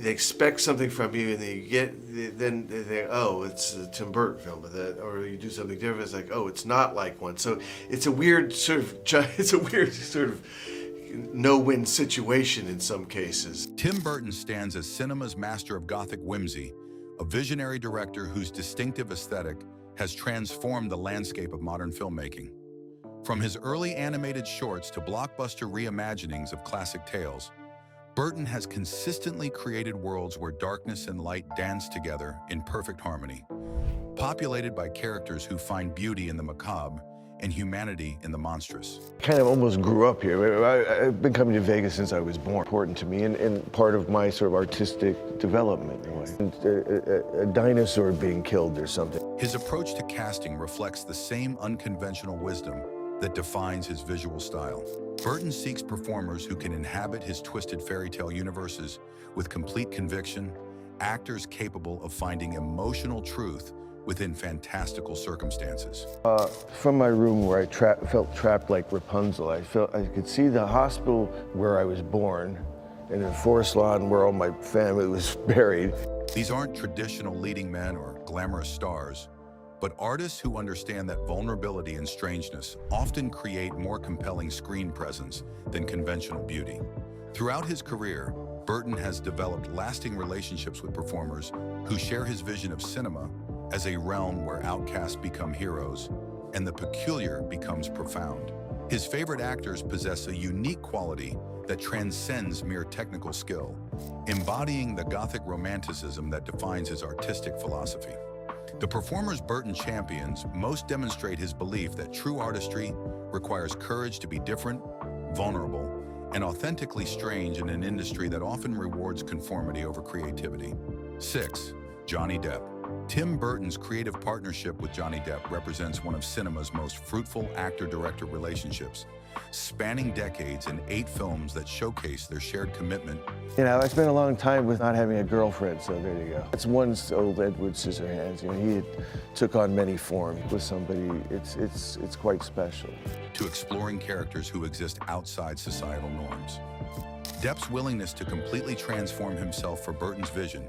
they expect something from you, and then they think, oh, it's a Tim Burton film, or you do something different. It's like, oh, it's not like one. So it's a weird sort of no-win situation in some cases. Tim Burton stands as cinema's master of gothic whimsy, a visionary director whose distinctive aesthetic has transformed the landscape of modern filmmaking. From his early animated shorts to blockbuster reimaginings of classic tales, Burton has consistently created worlds where darkness and light dance together in perfect harmony, populated by characters who find beauty in the macabre and humanity in the monstrous. Kind of almost grew up here. I've been coming to Vegas since I was born. Important to me and part of my sort of artistic development in a way. A dinosaur being killed or something. His approach to casting reflects the same unconventional wisdom that defines his visual style. Burton seeks performers who can inhabit his twisted fairy tale universes with complete conviction, actors capable of finding emotional truth within fantastical circumstances. From my room where I felt trapped like Rapunzel, I could see the hospital where I was born and the forest lawn where all my family was buried. These aren't traditional leading men or glamorous stars, but artists who understand that vulnerability and strangeness often create more compelling screen presence than conventional beauty. Throughout his career, Burton has developed lasting relationships with performers who share his vision of cinema as a realm where outcasts become heroes and the peculiar becomes profound. His favorite actors possess a unique quality that transcends mere technical skill, embodying the gothic romanticism that defines his artistic philosophy. The performers Burton champions most demonstrate his belief that true artistry requires courage to be different, vulnerable, and authentically strange in an industry that often rewards conformity over creativity. 6. Johnny Depp. Tim Burton's creative partnership with Johnny Depp represents one of cinema's most fruitful actor-director relationships, spanning decades in 8 films that showcase their shared commitment. You know, I spent a long time with not having a girlfriend, so there you go. It's one old Edward Scissorhands. You know, he took on many forms with somebody. It's quite special. To exploring characters who exist outside societal norms. Depp's willingness to completely transform himself for Burton's vision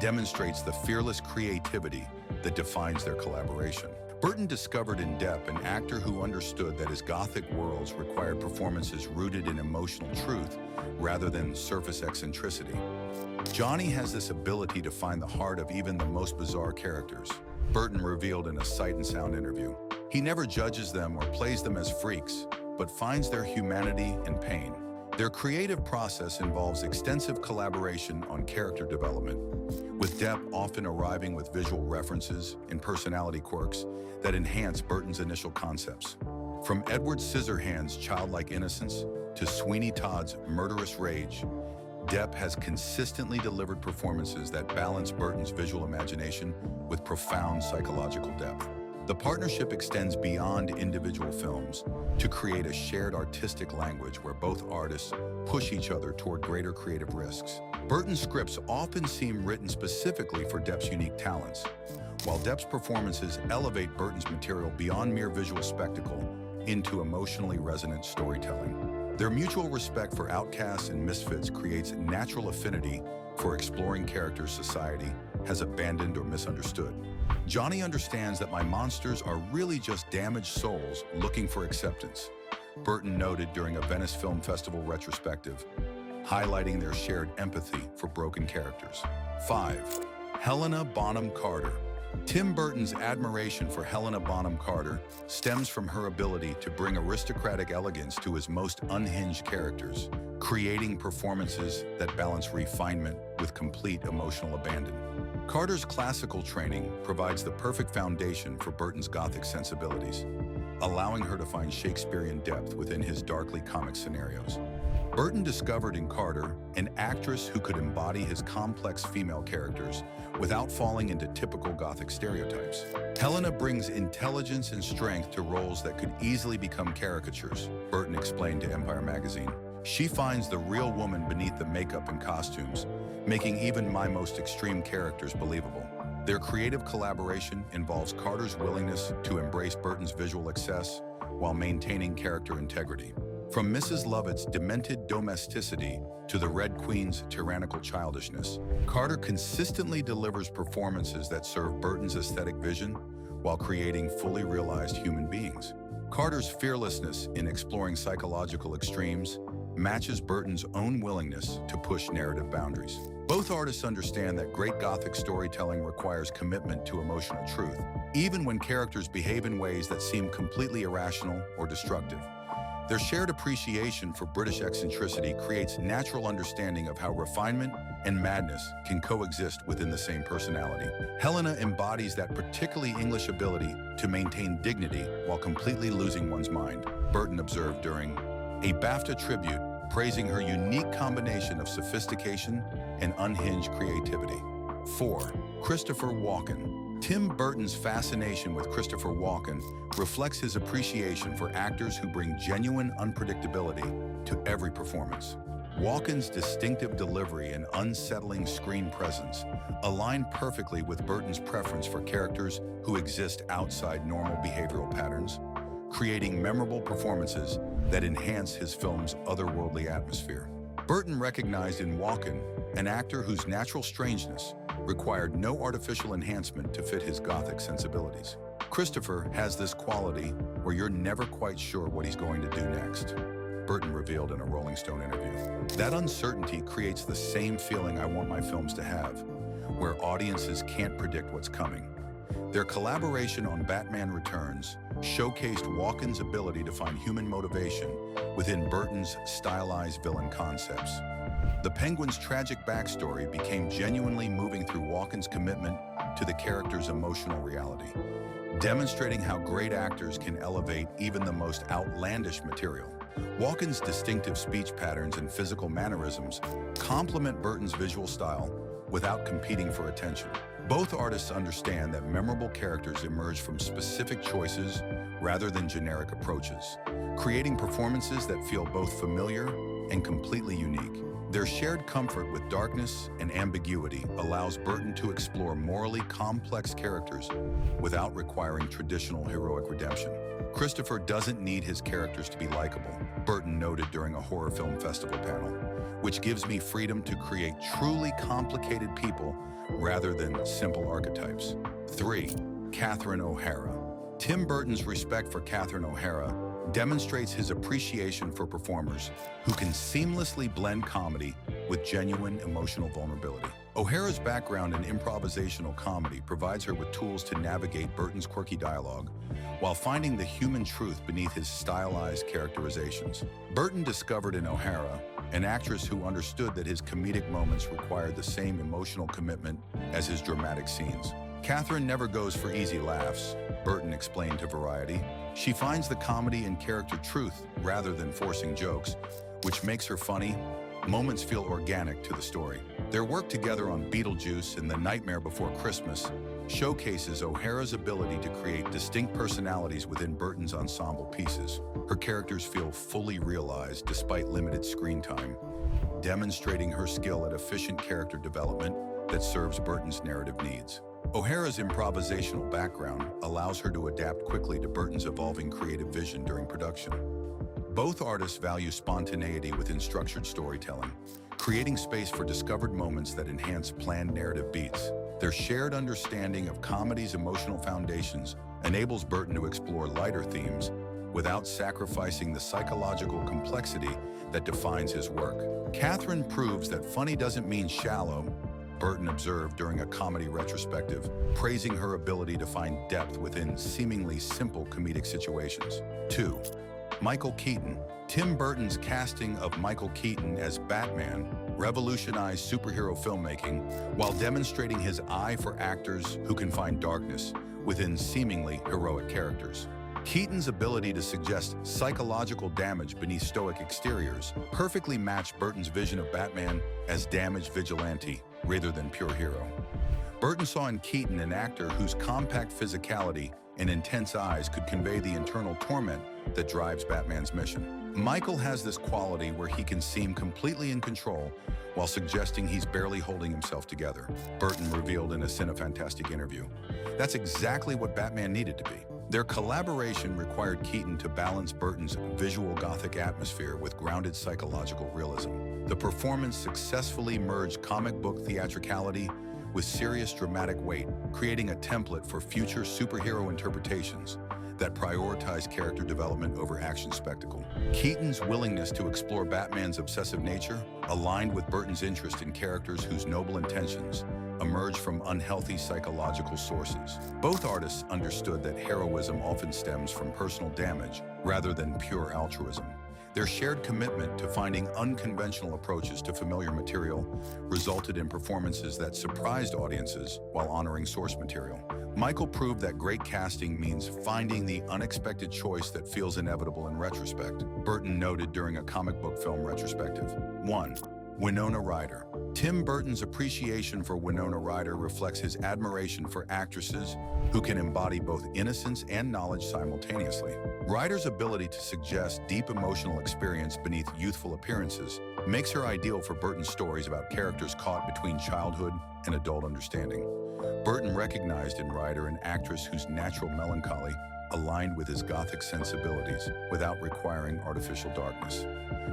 demonstrates the fearless creativity that defines their collaboration. Burton discovered in Depp an actor who understood that his gothic worlds required performances rooted in emotional truth rather than surface eccentricity. Johnny has this ability to find the heart of even the most bizarre characters, Burton revealed in a Sight and Sound interview. He never judges them or plays them as freaks, but finds their humanity and pain. Their creative process involves extensive collaboration on character development, with Depp often arriving with visual references and personality quirks that enhance Burton's initial concepts. From Edward Scissorhands' childlike innocence to Sweeney Todd's murderous rage, Depp has consistently delivered performances that balance Burton's visual imagination with profound psychological depth. The partnership extends beyond individual films to create a shared artistic language where both artists push each other toward greater creative risks. Burton's scripts often seem written specifically for Depp's unique talents, while Depp's performances elevate Burton's material beyond mere visual spectacle into emotionally resonant storytelling. Their mutual respect for outcasts and misfits creates natural affinity for exploring characters society has abandoned or misunderstood. Johnny understands that my monsters are really just damaged souls looking for acceptance, Burton noted during a Venice Film Festival retrospective, highlighting their shared empathy for broken characters. 5. Helena Bonham Carter. Tim Burton's admiration for Helena Bonham Carter stems from her ability to bring aristocratic elegance to his most unhinged characters, creating performances that balance refinement with complete emotional abandon. Carter's classical training provides the perfect foundation for Burton's gothic sensibilities, allowing her to find Shakespearean depth within his darkly comic scenarios. Burton discovered in Carter an actress who could embody his complex female characters without falling into typical Gothic stereotypes. Helena brings intelligence and strength to roles that could easily become caricatures, Burton explained to Empire magazine. She finds the real woman beneath the makeup and costumes, making even my most extreme characters believable. Their creative collaboration involves Carter's willingness to embrace Burton's visual excess while maintaining character integrity. From Mrs. Lovett's demented domesticity to the Red Queen's tyrannical childishness, Carter consistently delivers performances that serve Burton's aesthetic vision while creating fully realized human beings. Carter's fearlessness in exploring psychological extremes matches Burton's own willingness to push narrative boundaries. Both artists understand that great Gothic storytelling requires commitment to emotional truth, even when characters behave in ways that seem completely irrational or destructive. Their shared appreciation for British eccentricity creates natural understanding of how refinement and madness can coexist within the same personality. Helena embodies that particularly English ability to maintain dignity while completely losing one's mind, Burton observed during a BAFTA tribute praising her unique combination of sophistication and unhinged creativity. 4. Christopher Walken. Tim Burton's fascination with Christopher Walken reflects his appreciation for actors who bring genuine unpredictability to every performance. Walken's distinctive delivery and unsettling screen presence align perfectly with Burton's preference for characters who exist outside normal behavioral patterns, creating memorable performances that enhance his film's otherworldly atmosphere. Burton recognized in Walken an actor whose natural strangeness required no artificial enhancement to fit his Gothic sensibilities. Christopher has this quality where you're never quite sure what he's going to do next, Burton revealed in a Rolling Stone interview. That uncertainty creates the same feeling I want my films to have, where audiences can't predict what's coming. Their collaboration on Batman Returns showcased Walken's ability to find human motivation within Burton's stylized villain concepts. The Penguin's tragic backstory became genuinely moving through Walken's commitment to the character's emotional reality, demonstrating how great actors can elevate even the most outlandish material. Walken's distinctive speech patterns and physical mannerisms complement Burton's visual style without competing for attention. Both artists understand that memorable characters emerge from specific choices rather than generic approaches, creating performances that feel both familiar and completely unique. Their shared comfort with darkness and ambiguity allows Burton to explore morally complex characters without requiring traditional heroic redemption. Christopher doesn't need his characters to be likable, Burton noted during a horror film festival panel, which gives me freedom to create truly complicated people rather than simple archetypes. 3. Katherine OHara. Tim Burton's respect for Katherine OHara demonstrates his appreciation for performers who can seamlessly blend comedy with genuine emotional vulnerability. O'Hara's background in improvisational comedy provides her with tools to navigate Burton's quirky dialogue while finding the human truth beneath his stylized characterizations. Burton discovered in O'Hara an actress who understood that his comedic moments required the same emotional commitment as his dramatic scenes. Katherine never goes for easy laughs, Burton explained to Variety. She finds the comedy in character truth rather than forcing jokes, which makes her funny. Moments feel organic to the story. Their work together on Beetlejuice and The Nightmare Before Christmas showcases O'Hara's ability to create distinct personalities within Burton's ensemble pieces. Her characters feel fully realized despite limited screen time, demonstrating her skill at efficient character development that serves Burton's narrative needs. O'Hara's improvisational background allows her to adapt quickly to Burton's evolving creative vision during production. Both artists value spontaneity within structured storytelling, creating space for discovered moments that enhance planned narrative beats. Their shared understanding of comedy's emotional foundations enables Burton to explore lighter themes without sacrificing the psychological complexity that defines his work. Katherine proves that funny doesn't mean shallow, Burton observed during a comedy retrospective, praising her ability to find depth within seemingly simple comedic situations. 2. Michael Keaton. Tim Burton's casting of Michael Keaton as Batman revolutionized superhero filmmaking while demonstrating his eye for actors who can find darkness within seemingly heroic characters. Keaton's ability to suggest psychological damage beneath stoic exteriors perfectly matched Burton's vision of Batman as damaged vigilante rather than pure hero. Burton saw in Keaton an actor whose compact physicality and intense eyes could convey the internal torment that drives Batman's mission. Michael has this quality where he can seem completely in control while suggesting he's barely holding himself together, Burton revealed in a Cinefantastic interview. That's exactly what Batman needed to be. Their collaboration required Keaton to balance Burton's visual gothic atmosphere with grounded psychological realism. The performance successfully merged comic book theatricality with serious dramatic weight, creating a template for future superhero interpretations that prioritize character development over action spectacle. Keaton's willingness to explore Batman's obsessive nature aligned with Burton's interest in characters whose noble intentions emerge from unhealthy psychological sources. Both artists understood that heroism often stems from personal damage rather than pure altruism. Their shared commitment to finding unconventional approaches to familiar material resulted in performances that surprised audiences while honoring source material. Michael proved that great casting means finding the unexpected choice that feels inevitable in retrospect. Burton noted during a comic book film retrospective. 1. Winona Ryder. Tim Burton's appreciation for Winona Ryder reflects his admiration for actresses who can embody both innocence and knowledge simultaneously. Ryder's ability to suggest deep emotional experience beneath youthful appearances makes her ideal for Burton's stories about characters caught between childhood and adult understanding. Burton recognized in Ryder an actress whose natural melancholy aligned with his gothic sensibilities without requiring artificial darkness.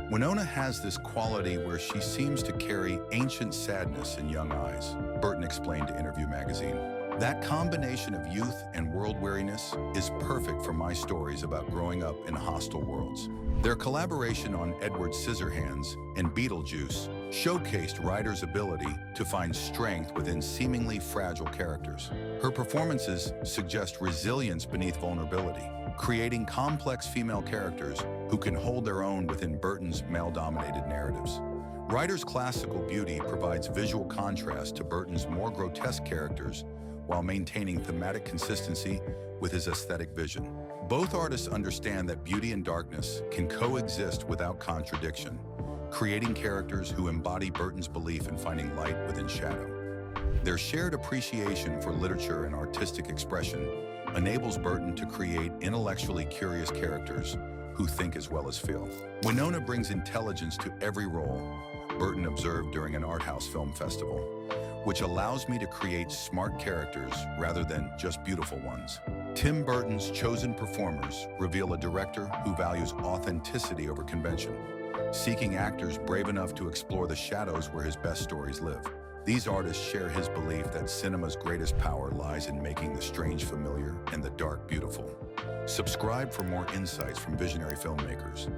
Winona has this quality where she seems to carry ancient sadness in young eyes, Burton explained to Interview magazine. That combination of youth and world weariness is perfect for my stories about growing up in hostile worlds. Their collaboration on Edward Scissorhands and Beetlejuice showcased Ryder's ability to find strength within seemingly fragile characters. Her performances suggest resilience beneath vulnerability, creating complex female characters who can hold their own within Burton's male-dominated narratives. Ryder's classical beauty provides visual contrast to Burton's more grotesque characters while maintaining thematic consistency with his aesthetic vision. Both artists understand that beauty and darkness can coexist without contradiction, creating characters who embody Burton's belief in finding light within shadow. Their shared appreciation for literature and artistic expression enables Burton to create intellectually curious characters who think as well as feel. Winona brings intelligence to every role, Burton observed during an art house film festival, which allows me to create smart characters rather than just beautiful ones. Tim Burton's chosen performers reveal a director who values authenticity over convention, seeking actors brave enough to explore the shadows where his best stories live. These artists share his belief that cinema's greatest power lies in making the strange familiar and the dark beautiful. Subscribe for more insights from visionary filmmakers.